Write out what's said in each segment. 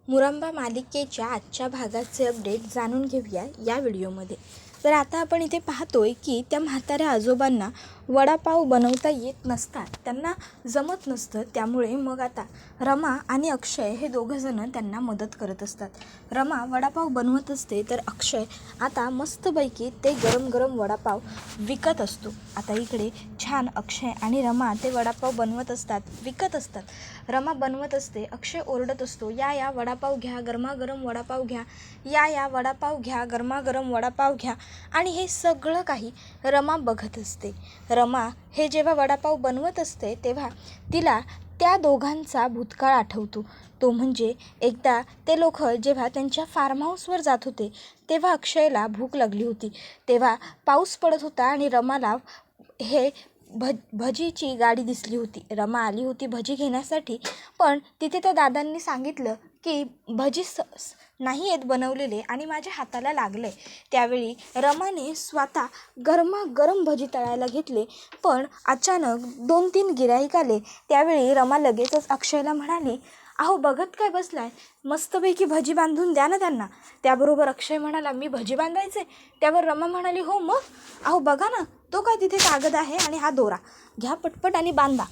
मुरंबा मालिकेच्या आजच्या भागाचे अपडेट जाणून घेऊया या व्हिडिओमध्ये. तर आता आपण इथे पाहतोय की त्या म्हाताऱ्या आजोबांना वडापाव बनवता येत नसतात, त्यांना जमत नसतं. त्यामुळे मग आता रमा आणि अक्षय हे दोघंजणं त्यांना मदत करत असतात. रमा वडापाव बनवत असते तर अक्षय आता मस्तपैकी ते गरम गरम वडापाव विकत असतो. आता इकडे छान अक्षय आणि रमा ते वडापाव बनवत असतात, विकत असतात. रमा बनवत असते, अक्षय ओरडत असतो, या या वडापाव घ्या, गरमागरम वडापाव घ्या, या या वडापाव घ्या, गरमागरम वडापाव घ्या. आणि हे सगळं काही रमा बघत असते. रमा हे जेव्हा वडापाव बनवत असते तेव्हा तिला त्या दोघांचा भूतकाळ आठवतो. तो म्हणजे एकदा ते लोक जेव्हा त्यांच्या फार्म हाऊसवर जात होते तेव्हा अक्षयला भूक लागली होती. तेव्हा पाऊस पडत होता आणि रमाला हे भजीची गाडी दिसली होती. रमा आली होती भजी घेण्यासाठी, पण तिथे त्या दादांनी सांगितलं की भजी नाही आहेत बनवलेले आणि माझ्या हाताला लागले. त्यावेळी रमाने स्वतः गरमागरम भजी तळायला घेतले, पण अचानक 2-3 गिऱ्हाईक आले. त्यावेळी रमा लगेचच अक्षयला म्हणाली, अहो बघत काय बसलाय, मस्तपैकी भजी बांधून द्या ना त्यांना. त्याबरोबर अक्षय म्हणाला, मी भजी बांधायचे? त्यावर रमा म्हणाली, हो मग, अहो बघा ना, तो काय तिथे कागद आहे आणि हा दोरा, घ्या पटपट आणि बांधा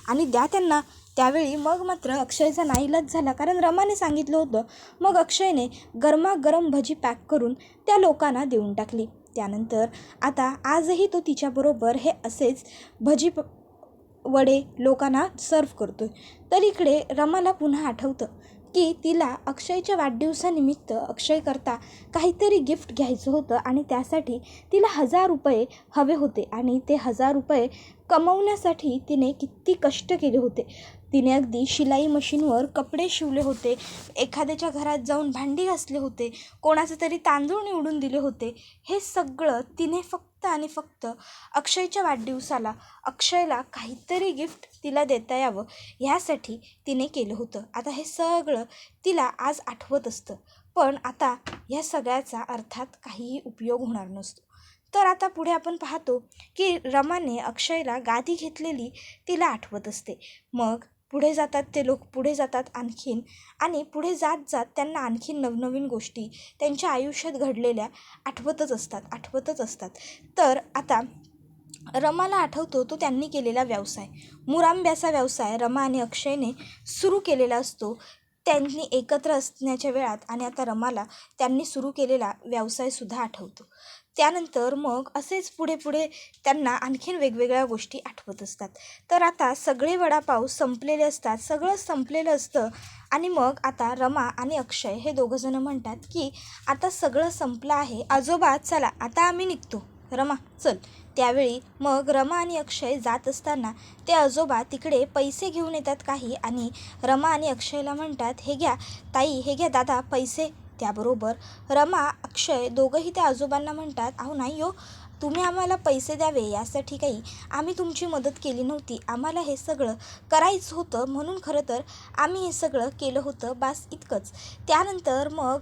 आणि द्या त्यांना. त्यावेळी मग मात्र अक्षयचा नाईलाज झाला, कारण रमाने सांगितलं होतं. मग अक्षयने गरमागरम भजी पॅक करून त्या लोकांना देऊन टाकली. त्यानंतर आता आजही तो तिच्याबरोबर हे असेच भजी वडे लोकांना सर्व करतोय. तर इकडे रमाला पुन्हा आठवतं की तिला अक्षयच्या वाढदिवसानिमित्त अक्षयकरता काहीतरी गिफ्ट घ्यायचं होतं आणि त्यासाठी तिला 1000 रुपये हवे होते आणि ते 1000 रुपये कमवण्यासाठी तिने किती कष्ट केले होते. तिने अगदी शिलाई मशीनवर कपडे शिवले होते, एखाद्याच्या घरात जाऊन भांडी घासले होते, कोणाचे तरी तांदूळ निवडून दिले होते. हे सगळं तिने फक्त आणि फक्त अक्षयच्या वाढदिवसाला अक्षयला काहीतरी गिफ्ट तिला देता यावं ह्यासाठी तिने केलं होतं. आता हे सगळं तिला आज आठवत असतं, पण आता ह्या सगळ्याचा अर्थात काहीही उपयोग होणार नसतो. तर आता पुढे आपण पाहतो की रमाने अक्षयला गादी घेतलेली तिला आठवत असते. मग पुढे जातात ते लोक, पुढे जातात आणखीन, आणि पुढे जात जात त्यांना आणखीन नवनवीन गोष्टी त्यांच्या आयुष्यात घडलेल्या आठवतच असतात. तर आता रमाला आठवतो तो त्यांनी केलेला व्यवसाय, मुरांब्याचा व्यवसाय रमा आणि अक्षयने सुरू केलेला असतो त्यांनी एकत्र असण्याच्या वेळात. आणि आता रमाला त्यांनी सुरू केलेला व्यवसायसुद्धा आठवतो. त्यानंतर मग असेच पुढे पुढे त्यांना आणखीन वेगवेगळ्या गोष्टी आठवत असतात. तर आता सगळे वडापाव संपलेले असतात, सगळं संपलेलं असतं. आणि मग आता रमा आणि अक्षय हे दोघंजणं म्हणतात की आता सगळं संपलं आहे आजोबा, चला आता आम्ही निघतो, रमा चल. त्यावेळी मग रमा आणि अक्षय जात असताना ते आजोबा तिकडे पैसे घेऊन येतात काही, आणि रमा आणि अक्षयला म्हणतात, हे घ्या ताई, हे घ्या दादा पैसे. त्याबरोबर रमा अक्षय दोघंही त्या आजोबांना म्हणतात, अहो नाही हो, तुम्ही आम्हाला पैसे द्यावे यासाठी काही आम्ही तुमची मदत केली नव्हती, आम्हाला हे सगळं करायचं होतं म्हणून खरं तर आम्ही हे सगळं केलं होतं, बास इतकंच. त्यानंतर मग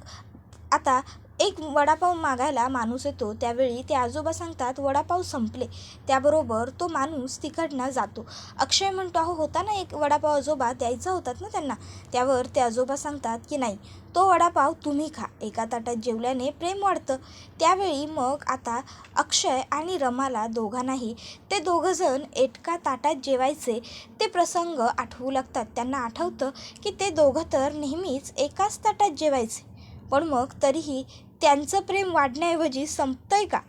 आता एक वडापाव मागायला माणूस येतो. त्यावेळी ते आजोबा सांगतात, वडापाव संपले. त्याबरोबर तो माणूस तिकडनं जातो. अक्षय म्हणतो, अहो होता ना एक वडापाव आजोबा, द्यायचा होतात ना त्यांना. त्यावर ते आजोबा सांगतात की नाही, तो वडापाव तुम्ही खा, एका ताटात जेवल्याने प्रेम वाढतं. त्यावेळी मग आता अक्षय आणि रमाला दोघांनाही ते दोघंजण एका ताटात जेवायचे ते प्रसंग आठवू लागतात. त्यांना आठवतं की ते दोघं तर नेहमीच एकाच ताटात जेवायचे, पण मग तरीही त्यांचं प्रेम वाढण्याऐवजी संपतंय का?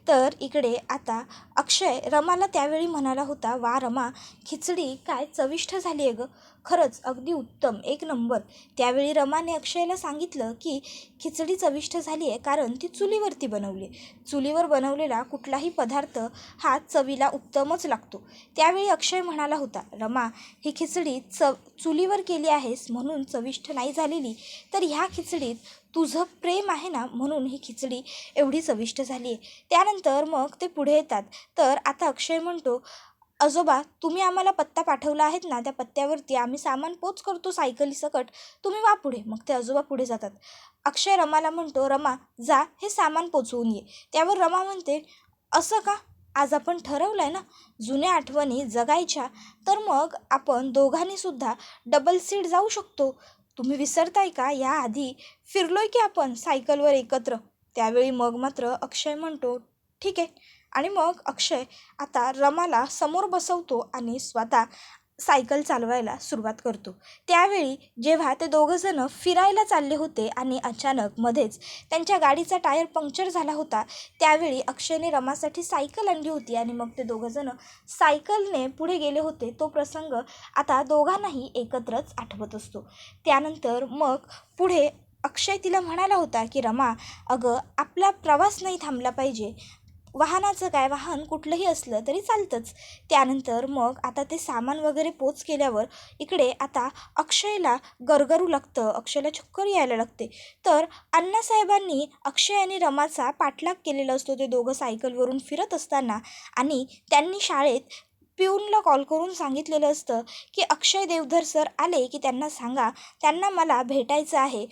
तर इकडे आता अक्षय रमाला त्यावेळी म्हणाला होता, वा रमा, खिचडी काय चविष्ट झाली आहे गं, खरंच अगदी उत्तम, एक नंबर. त्यावेळी रमाने अक्षयला सांगितलं की खिचडी चविष्ट झाली आहे कारण ती चुलीवरती बनवली, चुलीवर बनवलेला कुठलाही पदार्थ हा चवीला उत्तमच लागतो. त्यावेळी अक्षय म्हणाला होता, रमा, ही खिचडी चुलीवर केली आहेस म्हणून चविष्ट नाही झालेली, तर ह्या खिचडीत तुझं प्रेम आहे ना, म्हणून ही खिचडी एवढी चविष्ट झाली आहे. त्यानंतर मग ते पुढे येतात. तर आता अक्षय म्हणतो, आजोबा तुम्ही आम्हाला पत्ता पाठवला आहेत ना, त्या पत्त्यावरती आम्ही सामान पोच करतो सायकलीसकट, तुम्ही वा पुढे. मग ते आजोबा पुढे जातात. अक्षय रमाला म्हणतो, रमा जा हे सामान पोचवून ये. त्यावर रमा म्हणते, असं का, आज आपण ठरवलं आहे ना जुन्या आठवणी जगायच्या, तर मग आपण दोघांनीसुद्धा डबल सीट जाऊ शकतो. तुम्ही विसरताय का, याआधी फिरलोय की आपण सायकलवर एकत्र. त्यावेळी मग मात्र अक्षय म्हणतो, ठीक आहे. आणि मग अक्षय आता रमाला समोर बसवतो आणि स्वतः सायकल चालवायला सुरुवात करतो. त्यावेळी जेव्हा ते दोघंजणं फिरायला चालले होते आणि अचानक मध्येच त्यांच्या गाडीचा टायर पंक्चर झाला होता. त्यावेळी अक्षयने रमासाठी सायकल आणली होती आणि मग ते दोघंजणं सायकलने पुढे गेले होते. तो प्रसंग आता दोघांनाही एकत्रच आठवत असतो. त्यानंतर मग पुढे अक्षय तिला म्हणाला होता की रमा, अगं आपला प्रवास नाही थांबला पाहिजे. वाहनाचं काय, वाहन कुठलंही असलं तरी चालतंच. त्यानंतर मग आता ते सामान वगैरे पोच केल्यावर इकडे आता अक्षयला गरगरू लागतं, अक्षयला चक्कर यायला लागते. तर अण्णासाहेबांनी अक्षय आणि रमाचा पाठलाग केलेला असतो. ते दोघं सायकलवरून फिरत असताना आणि त्यांनी शाळेत पिऊनला कॉल करून सांगितलेलं असतं की अक्षय देवधर सर आले की त्यांना सांगा, त्यांना मला भेटायचं आहे,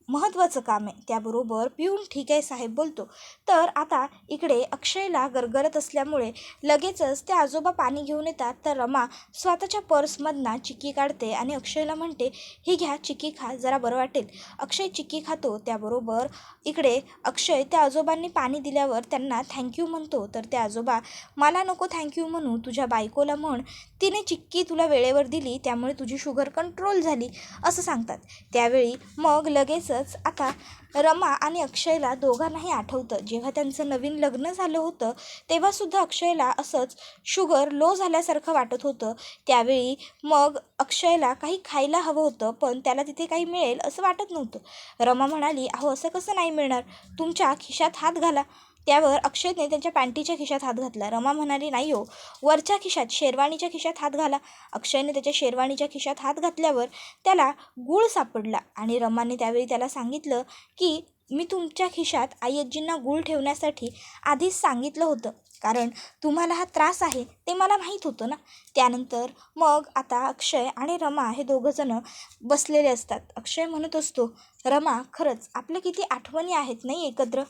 महत्त्वाचं काम आहे. त्याबरोबर पिऊन ठीक आहे साहेब बोलतो. तर आता इकडे अक्षयला गरगरत असल्यामुळे लगेचच ते आजोबा पाणी घेऊन येतात. तर रमा स्वतःच्या पर्समधनं चिक्की काढते आणि अक्षयला म्हणते, ही घ्या चिक्की खा, जरा बरं वाटेल. अक्षय चिक्की खातो. त्याबरोबर इकडे अक्षय त्या आजोबांनी पाणी दिल्यावर त्यांना थँक्यू म्हणतो. तर ते आजोबा, मला नको थँक्यू म्हणू, तुझ्या बायकोला म्हण, तिने चिक्की तुला वेळेवर दिली त्यामुळे तुझी शुगर कंट्रोल झाली, असं सांगतात. त्यावेळी मग लगेचच आता रमा आणि अक्षयला दोघांनाही आठवतं, जेव्हा त्यांचं नवीन लग्न झालं होतं तेव्हासुद्धा अक्षयला असंच शुगर लो झाल्यासारखं वाटत होतं. त्यावेळी मग अक्षयला काही खायला हवं होतं, पण त्याला तिथे काही मिळेल असं वाटत नव्हतं. रमा म्हणाली, अहो असं कसं नाही मिळणार, तुमच्या खिशात हात घाला. त्यावर अक्षयने त्यांच्या पॅन्टीच्या खिशात हात घातला. रमा म्हणाली, नाही हो, वरच्या खिशात, शेरवानीच्या खिशात हात घाला. अक्षयने त्याच्या शेरवानीच्या खिशात हात घातल्यावर त्याला गूळ सापडला आणि रमाने त्यावेळी त्याला सांगितलं की मी तुमच्या खिशात आईजींना गूळ ठेवण्यासाठी आधीच सांगितलं होतं, कारण तुम्हाला हा त्रास आहे ते मला माहीत होतं ना. त्यानंतर मग आता अक्षय आणि रमा हे दोघंजणं बसलेले असतात. अक्षय म्हणत असतो, रमा खरंच आपल्या किती आठवणी आहेत नाही एकत्र,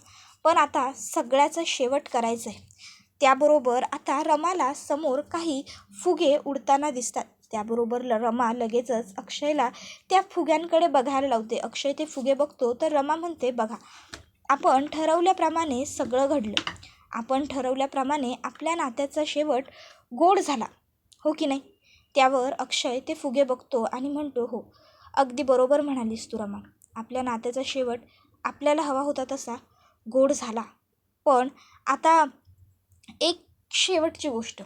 पण आता सगळ्याचा शेवट करायचं आहे. त्याबरोबर आता रमाला समोर काही फुगे उडताना दिसतात. त्याबरोबर रमा लगेचच अक्षयला त्या फुग्यांकडे बघायला लावते. अक्षय ते फुगे बघतो तर रमा म्हणते, बघा आपण ठरवल्याप्रमाणे सगळं घडलं, आपण ठरवल्याप्रमाणे आपल्या नात्याचा शेवट गोड झाला, हो की नाही. त्यावर अक्षय ते फुगे बघतो आणि म्हणतो, हो अगदी बरोबर म्हणालीस तू रमा, आपल्या नात्याचा शेवट आपल्याला हवा होता तसा गोड झाला. पण आता एक शेवटची गोष्ट,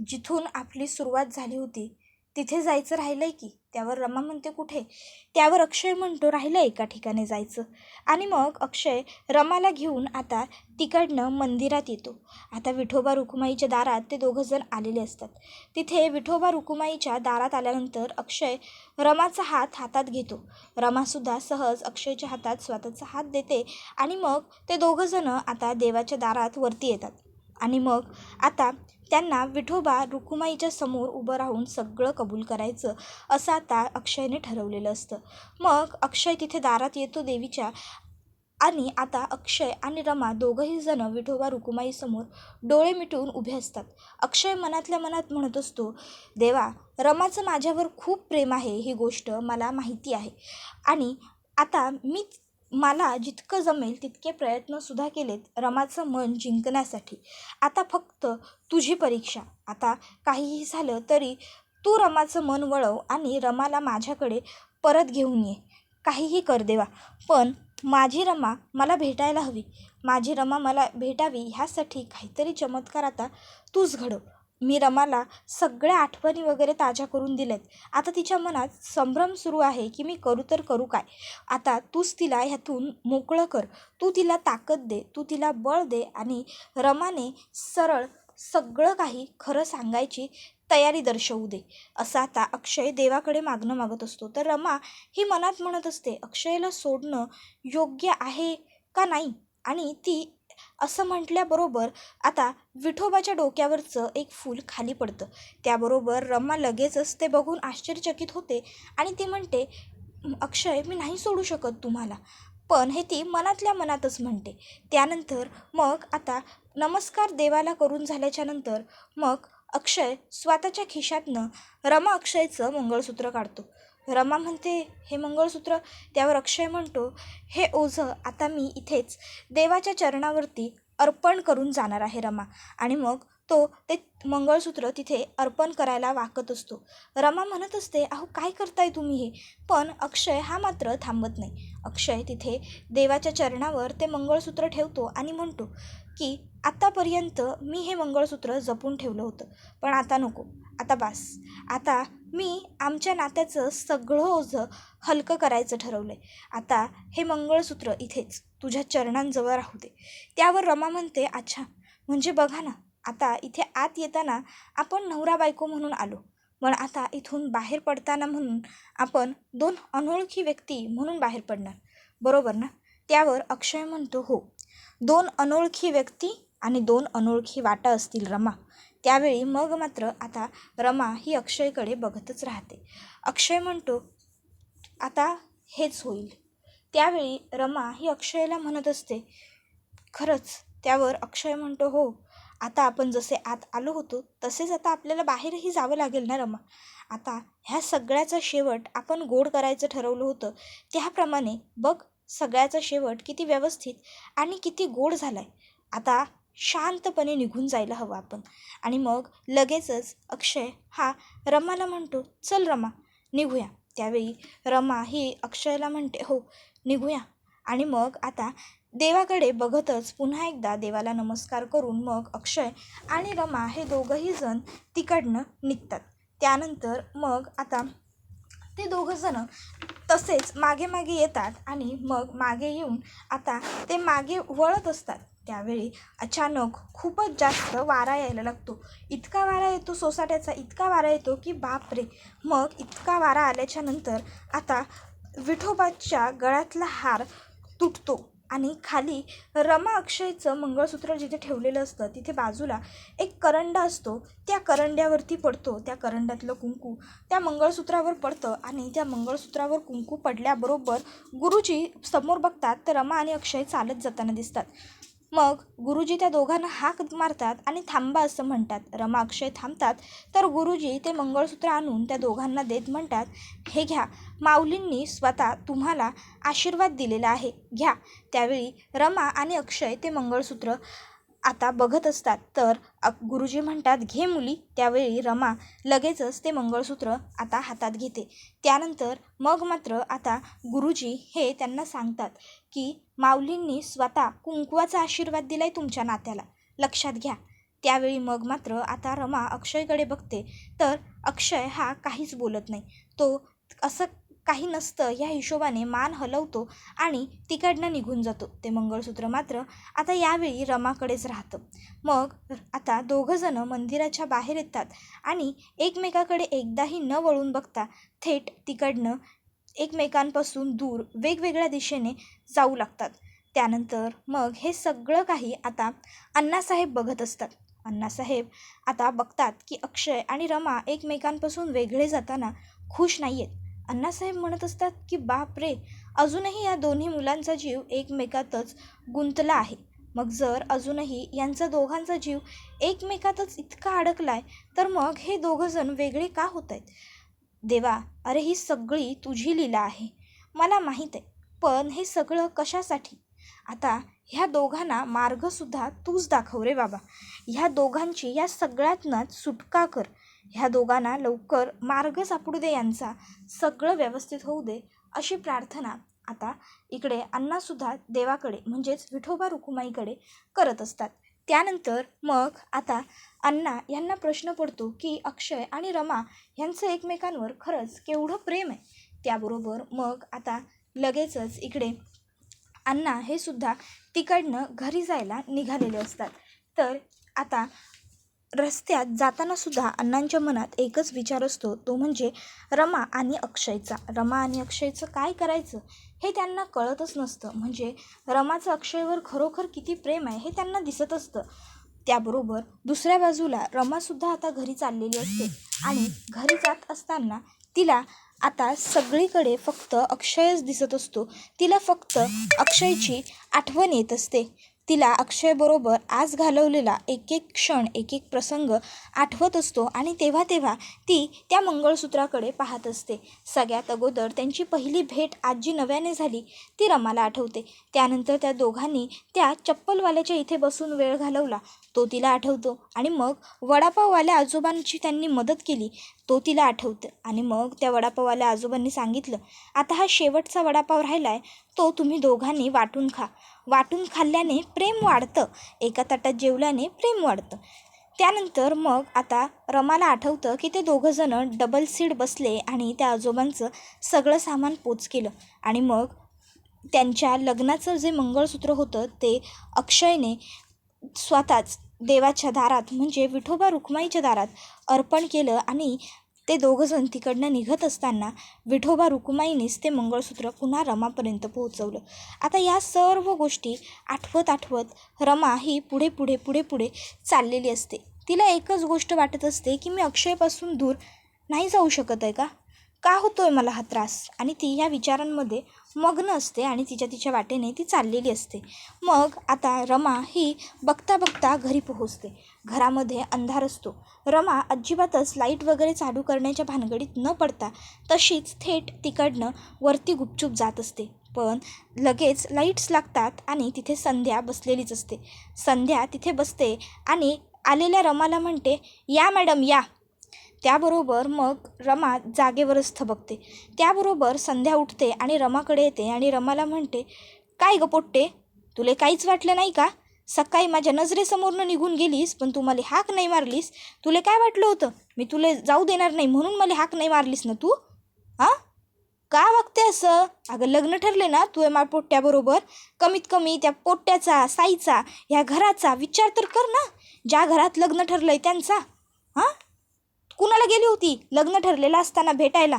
जिथून आपली सुरुवात झाली होती तिथे जायचं राहिलं आहे की. त्यावर रमा म्हणते, कुठे. त्यावर अक्षय म्हणतो, राहिलं एका ठिकाणी जायचं. आणि मग अक्षय रमाला घेऊन आता तिकडनं मंदिरात येतो. आता विठोबा रुक्माईच्या दारात ते दोघंजण आलेले असतात. तिथे विठोबा रुक्माईच्या दारात आल्यानंतर अक्षय रमाचा हात हातात घेतो. रमासुद्धा सहज अक्षयच्या हातात स्वतःचा हात देते आणि मग ते दोघंजणं आता देवाच्या दारात वरती येतात. आणि मग आता त्यांना विठोबा रुक्माईच्या समोर उभं राहून सगळं कबूल करायचं असं आता अक्षयने ठरवलेलं असतं. मग अक्षय तिथे दारात येतो देवीच्या आणि आता अक्षय आणि रमा दोघंही जण विठोबा रुक्माईसमोर डोळे मिटून उभे असतात. अक्षय मनातल्या मनात म्हणत असतो, देवा रमाचं माझ्यावर खूप प्रेम आहे, ही गोष्ट मला माहिती आहे आणि आता मला जितकं जमेल तितके प्रयत्नसुद्धा केलेत रमाचं मन जिंकण्यासाठी. आता फक्त तुझी परीक्षा. आता काहीही झालं तरी तू रमाचं मन वळव आणि रमाला माझ्याकडे परत घेऊन ये. काहीही कर देवा, पण माझी रमा मला भेटायला हवी. माझी रमा मला भेटावी ह्यासाठी काहीतरी चमत्कार आता तूच घडव. मी रमाला सगळ्या आठवणी वगैरे ताज्या करून दिल्यात. आता तिच्या मनात संभ्रम सुरू आहे की मी करू तर करू काय. आता तूच तिला ह्यातून मोकळं कर. तू तिला ताकद दे, तू तिला बळ दे आणि रमाने सरळ सगळं काही खरं सांगायची तयारी दर्शवू दे. असं आता अक्षय देवाकडे मागणं मागत असतो. तर रमा ही मनात म्हणत असते, अक्षयला सोडणं योग्य आहे का नाही. आणि ती असं म्हटल्याबरोबर आता विठोबाच्या डोक्यावरचं एक फूल खाली पडतं. त्याबरोबर रमा लगेचच ते बघून आश्चर्यचकित होते आणि ती म्हणते, अक्षय मी नाही सोडू शकत तुम्हाला. पण हे ती मनातल्या मनातच म्हणते. त्यानंतर मग आता नमस्कार देवाला करून झाल्याच्या नंतर मग अक्षय स्वतःच्या खिशातनं रमा अक्षयचं मंगळसूत्र काढतो. रमा म्हणते, हे मंगळसूत्र. त्यावर अक्षय म्हणतो, हे ओझं आता मी इथेच देवाच्या चरणावरती अर्पण करून जाणार आहे रमा. आणि मग तो ते मंगळसूत्र तिथे अर्पण करायला वाकत असतो. रमा म्हणत असते, अहो काय करताय तुम्ही हे? पण अक्षय हा मात्र थांबत नाही. अक्षय तिथे देवाच्या चरणावर ते मंगळसूत्र ठेवतो आणि म्हणतो की आतापर्यंत मी हे मंगळसूत्र जपून ठेवलं होतं, पण आता नको, आता बास. आता मी आमच्या नात्याचं सगळं ओझं हलकं करायचं ठरवलं आहे. आता हे मंगळसूत्र इथेच तुझ्या चरणांजवळ राहू दे. त्यावर रमा म्हणते, अच्छा, म्हणजे बघा ना, आता इथे आत येताना आपण नवरा बायको म्हणून आलो, पण आता इथून बाहेर पडताना म्हणून आपण दोन अनोळखी व्यक्ती म्हणून बाहेर पडणार, बरोबर ना? त्यावर अक्षय म्हणतो, हो, दोन अनोळखी व्यक्ती आणि दोन अनोळखी वाटा असतील रमा. त्यावेळी मग मात्र आता रमा ही अक्षयकडे बघतच राहते. अक्षय म्हणतो, आता हेच होईल. त्यावेळी रमा ही अक्षयला म्हणत असते, खरंच. त्यावर अक्षय म्हणतो, हो, आता आपण जसे आत आलो होतो तसेच आता आपल्याला बाहेरही जावं लागेल ना रमा. आता ह्या सगळ्याचा शेवट आपण गोड करायचं ठरवलं होतं, त्याप्रमाणे बघ सगळ्याचा शेवट किती व्यवस्थित आणि किती गोड झाला आहे. आता शांतपणे निघून जायला हवं आपण. आणि मग लगेचच अक्षय हा रमाला म्हणतो, चल रमा, निघूया. त्यावेळी रमा ही अक्षयला म्हणते, हो, निघूया. आणि मग आता देवाकडे बघतच पुन्हा एकदा देवाला नमस्कार करून मग अक्षय आणि रमा हे दोघंही जण तिकडनं निघतात. त्यानंतर मग आता ते दोघंजणं तसेच मागे मागे येतात आणि मग मागे येऊन आता ते मागे वळत असतात. त्यावेळी अचानक खूपच जास्त वारा यायला लागतो. इतका वारा येतो सोसाट्याचा, इतका वारा येतो की बापरे. मग इतका वारा आल्याच्या नंतर आता विठोबाच्या गळ्यातला हार तुटतो आणि खाली रमा अक्षयचं मंगळसूत्र जिथे ठेवलेलं असतं तिथे बाजूला एक करंडा असतो, त्या करंड्यावरती पडतो. त्या करंड्यातलं कुंकू त्या मंगळसूत्रावर पडतं आणि त्या मंगळसूत्रावर कुंकू पडल्याबरोबर गुरुजी समोर बघतात तर रमा आणि अक्षय चालत जाताना दिसतात. मग गुरुजी त्या दोघांना हाक मारतात आणि थांबा असं म्हणतात. रमा अक्षय थांबतात तर गुरुजी ते मंगळसूत्र आणून त्या दोघांना देत म्हणतात, हे घ्या, माऊलींनी स्वतः तुम्हाला आशीर्वाद दिलेला आहे, घ्या. त्यावेळी रमा आणि अक्षय ते मंगळसूत्र आता बघत असतात तर गुरुजी म्हणतात, घे मुली. त्यावेळी रमा लगेचच ते मंगळसूत्र आता हातात घेते. त्यानंतर मग मात्र आता गुरुजी हे त्यांना सांगतात की माऊलींनी स्वतः कुंकवाचा आशीर्वाद दिलाय तुमच्या नात्याला, लक्षात घ्या. त्यावेळी मग मात्र आता रमा अक्षयकडे बघते तर अक्षय हा काहीच बोलत नाही. तो असं काही नसतं या हिशोबाने मान हलवतो आणि तिकडनं निघून जातो. ते मंगळसूत्र मात्र आता यावेळी रमाकडेच राहतं. मग आता दोघंजणं मंदिराच्या बाहेर येतात आणि एकमेकाकडे एकदाही न वळून बघता थेट तिकडनं एकमेकांपासून दूर वेगवेगळ्या दिशेने जाऊ लागतात. त्यानंतर मग हे सगळं काही आता अण्णासाहेब बघत असतात. अण्णासाहेब आता बघतात की अक्षय आणि रमा एकमेकांपासून वेगळे जाताना खुश नाही आहेत. अण्णासाहेब म्हणत असतात की बाप रे, अजूनही या दोन्ही मुलांचा जीव एकमेकातच गुंतला आहे. मग जर अजूनही यांचा दोघांचा जीव एकमेकातच इतका अडकला आहे तर मग हे दोघंजण वेगळे का होत आहेत? देवा, अरे ही सगळी तुझी लीला आहे, मला माहीत आहे, पण हे सगळं कशासाठी? आता ह्या दोघांना मार्गसुद्धा तूच दाखव रे बाबा. ह्या दोघांची या सगळ्यातनंच सुटका कर. ह्या दोघांना लवकर मार्ग सापडू दे, यांचा सगळं व्यवस्थित होऊ दे, अशी प्रार्थना आता इकडे अण्णासुद्धा देवाकडे म्हणजेच विठोबा रुक्माईकडे करत असतात. त्यानंतर मग आता अण्णा यांना प्रश्न पडतो की अक्षय आणि रमा यांचं एकमेकांवर खरंच केवढं प्रेम आहे. त्याबरोबर मग आता लगेचच इकडे अण्णा हे सुद्धा तिकडनं घरी जायला निघालेले असतात. तर आता रस्त्यात जाताना सुद्धा अण्णांच्या मनात एकच विचार असतो, तो म्हणजे रमा आणि अक्षयचा. रमा आणि अक्षयचं काय करायचं हे त्यांना कळतच नसतं. म्हणजे रमाचं अक्षयवर खरोखर किती प्रेम आहे हे त्यांना दिसत असतं. त्याबरोबर दुसऱ्या बाजूला रमासुद्धा आता घरी चाललेली असते आणि घरी जात असताना तिला आता सगळीकडे फक्त अक्षयच दिसत असतो. तिला फक्त अक्षयची आठवण येत असते. तिला अक्षयबरोबर आज घालवलेला एक एक क्षण एक एक प्रसंग आठवत असतो आणि तेव्हा तेव्हा ती त्या मंगळसूत्राकडे पाहत असते. सगळ्यात अगोदर त्यांची पहिली भेट आज जी नव्याने झाली ती रमाला आठवते. त्यानंतर त्या दोघांनी त्या चप्पलवाल्याच्या इथे बसून वेळ घालवला तो तिला आठवतो आणि मग वडापाववाल्या आजोबांची त्यांनी मदत केली तो तिला आठवतं. आणि मग त्या वडापाववाल्या आजोबांनी सांगितलं, आता हा शेवटचा वडापाव राहिला आहे, तो तुम्ही दोघांनी वाटून खा. वाटून खाल्ल्याने प्रेम वाढतं, एका ताटात जेवल्याने प्रेम वाढतं. त्यानंतर मग आता रमाला आठवतं की ते दोघंजणं डबल सीट बसले आणि त्या आजोबांचं सगळं सामान पोच केलं. आणि मग त्यांच्या लग्नाचं जे मंगळसूत्र होतं ते अक्षयने स्वतःच देवाच्या दारात म्हणजे विठोबा रुक्माईच्या दारात अर्पण केलं. आणि ते दोघंजण तिकडनं निघत असताना विठोबा रुक्माईनेच ते मंगळसूत्र पुन्हा रमापर्यंत पोहोचवलं. आता या सर्व गोष्टी आठवत आठवत रमा ही पुढे पुढे पुढे पुढे चाललेली असते. तिला एकच गोष्ट वाटत असते की मी अक्षयपासून दूर नाही जाऊ शकत आहे का होतोय मला हा त्रास. आणि ती ह्या विचारांमध्ये मग्न असते आणि तिच्या वाटेने ती चाललेली असते. मग आता रमा ही बघता बघता घरी पोहोचते. घरामध्ये अंधार असतो. रमा अजिबातच लाईट वगैरे चालू करण्याच्या भानगडीत न पडता तशीच थेट तिकडनं वरती गुपचूप जात असते. पण लगेच लाईट्स लागतात आणि तिथे संध्या बसलेलीच असते. संध्या तिथे बसते आणि आलेल्या रमाला म्हणते, या मॅडम या. त्याबरोबर मग रमा जागेवरच थबकते. त्याबरोबर संध्या उठते आणि रमाकडे येते आणि रमाला म्हणते, काय ग पोट्टे, तुला काहीच वाटलं नाही का? सकाळी माझ्या नजरेसमोरनं निघून गेलीस पण तू मला हाक नाही मारलीस. तुला काय वाटलं होतं मी तुला जाऊ देणार नाही म्हणून मला हाक नाही मारलीस ना तू? हां, का वागते असं? अगं लग्न ठरले ना तू मा पोट्ट्याबरोबर, कमीत कमी त्या पोट्ट्याचा साईचा ह्या घराचा विचार तर कर ना. ज्या घरात लग्न ठरलंय त्यांचा. हां, कुणाला गेली होती लग्न ठरलेलं असताना भेटायला?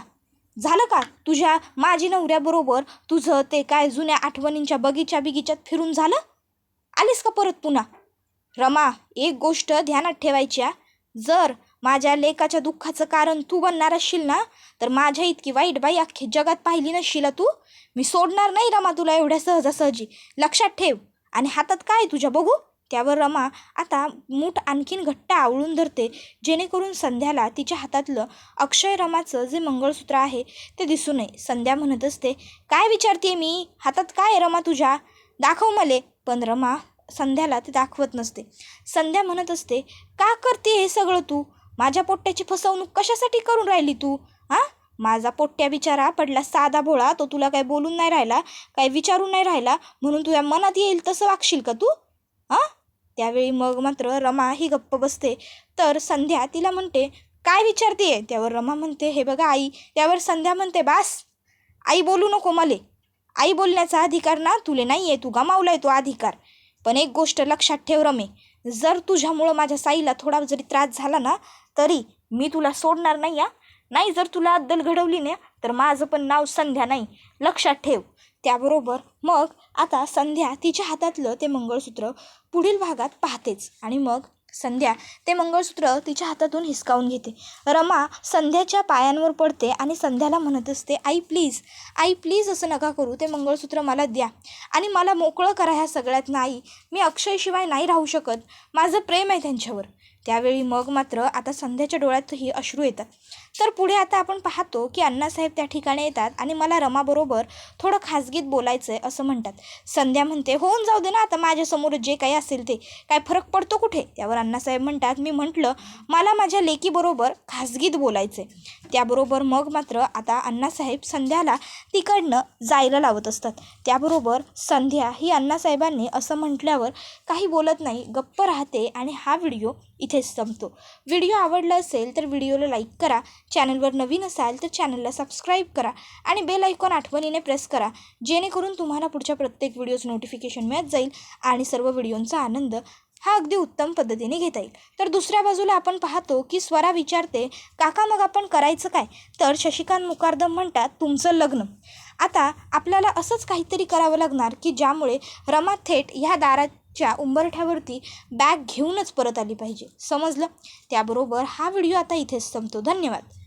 झालं का तुझ्या माझी नवऱ्याबरोबर तुझं ते काय जुन्या आठवणींच्या बगीच्यात फिरून झालं? आलीस का परत पुन्हा? रमा, एक गोष्ट ध्यानात ठेवायच्या, जर माझ्या लेकाच्या दुःखाचं कारण तू बनणार असशील ना तर माझ्या इतकी वाईट बाई अख्खी जगात पाहिली नसशील तू. मी सोडणार नाही रमा तुला एवढ्या सहजासहजी, लक्षात ठेव. आणि हातात काय तुझ्या बघू? त्यावर रमा आता मूठ आणखीन घट्ट आवळून धरते जेणेकरून संध्याला तिच्या हातातलं अक्षय रमाचं जे मंगळसूत्र आहे ते दिसू नये. संध्या म्हणत असते, काय विचारते मी, हातात काय रमा तुझ्या, दाखव मले. पण रमा संध्याला ते दाखवत नसते. संध्या म्हणत असते, का करते हे सगळं तू? माझ्या पोट्ट्याची फसवणूक कशासाठी करून राहिली तू? हां, माझा पोट्ट्या बिचारा पडला साधा भोळा, तो तुला काय बोलून नाही राहिला, काय विचारून नाही राहिला म्हणून तुझ्या मनात येईल तसं वागशील का तू? हां. त्यावेळी मग मात्र रमा ही गप्प बसते. तर संध्या तिला म्हणते, काय विचारते? त्यावर रमा म्हणते, हे बघा आई. त्यावर संध्या म्हणते, बास आई बोलू नको मले. आई बोलण्याचा अधिकार ना तुले नाही आहे, तू गमावलाय तो अधिकार. पण एक गोष्ट लक्षात ठेव रमे, जर तुझ्यामुळं माझ्या साईला थोडा जरी त्रास झाला ना तरी मी तुला सोडणार नाही. नाही जर तुला अद्दल घडवली ना तर माझं पण नाव संध्या नाही, लक्षात ठेव. त्याबरोबर मग आता संध्या तिच्या हातातलं ते मंगळसूत्र पुढील भागात पाहतेच आणि मग संध्या ते मंगळसूत्र तिच्या हातातून हिसकावून घेते. रमा संध्याच्या पायांवर पडते आणि संध्याला म्हणत असते, आई प्लीज असं नका करू, ते मंगळसूत्र मला द्या आणि मला मोकळं करा ह्या सगळ्यात. नाही, मी अक्षयशिवाय नाही राहू शकत, माझं प्रेम आहे त्यांच्यावर. त्यावेळी मग मात्र आता संध्याच्या डोळ्यातही अश्रू येतात. तर पुढे आता आपण पाहतो की अण्णासाहेब त्या ठिकाणी येतात आणि मला रमाबरोबर थोडं खाजगीत बोलायचं आहे असं म्हणतात. संध्या म्हणते, होऊन जाऊ दे ना, आता माझ्यासमोर जे काही असेल ते, काय फरक पडतो कुठे? त्यावर अण्णासाहेब म्हणतात, मी म्हटलं मला माझ्या लेकीबरोबर खाजगीत बोलायचं आहे. त्याबरोबर मग मात्र आता अण्णासाहेब संध्याला तिकडनं जायला लावत असतात. त्याबरोबर संध्या ही अण्णासाहेबांनी असं म्हटल्यावर काही बोलत नाही, गप्प राहते आणि हा व्हिडिओ इथेच संपतो. व्हिडिओ आवडला असेल तर व्हिडिओला लाईक करा, चॅनलवर नवीन असाल तर चॅनलला सबस्क्राईब करा आणि बेल आयकॉन आठवणीने प्रेस करा जेणेकरून तुम्हाला पुढच्या प्रत्येक व्हिडिओचं नोटिफिकेशन मिळत जाईल आणि सर्व व्हिडिओंचा आनंद हा अगदी उत्तम पद्धतीने घेता येईल. तर दुसऱ्या बाजूला आपण पाहतो की स्वरा विचारते, काका मग आपण करायचं काय? तर शशिकांत मुकादम म्हणतात, तुमचं लग्न. आता आपल्याला असंच काहीतरी करावं लागणार की ज्यामुळे रमा थेट ह्या दाराच्या उंबरठ्यावरती बॅग घेऊनच परत आली पाहिजे, समजलं? त्याबरोबर हा व्हिडिओ आता इथेच संपतो. धन्यवाद.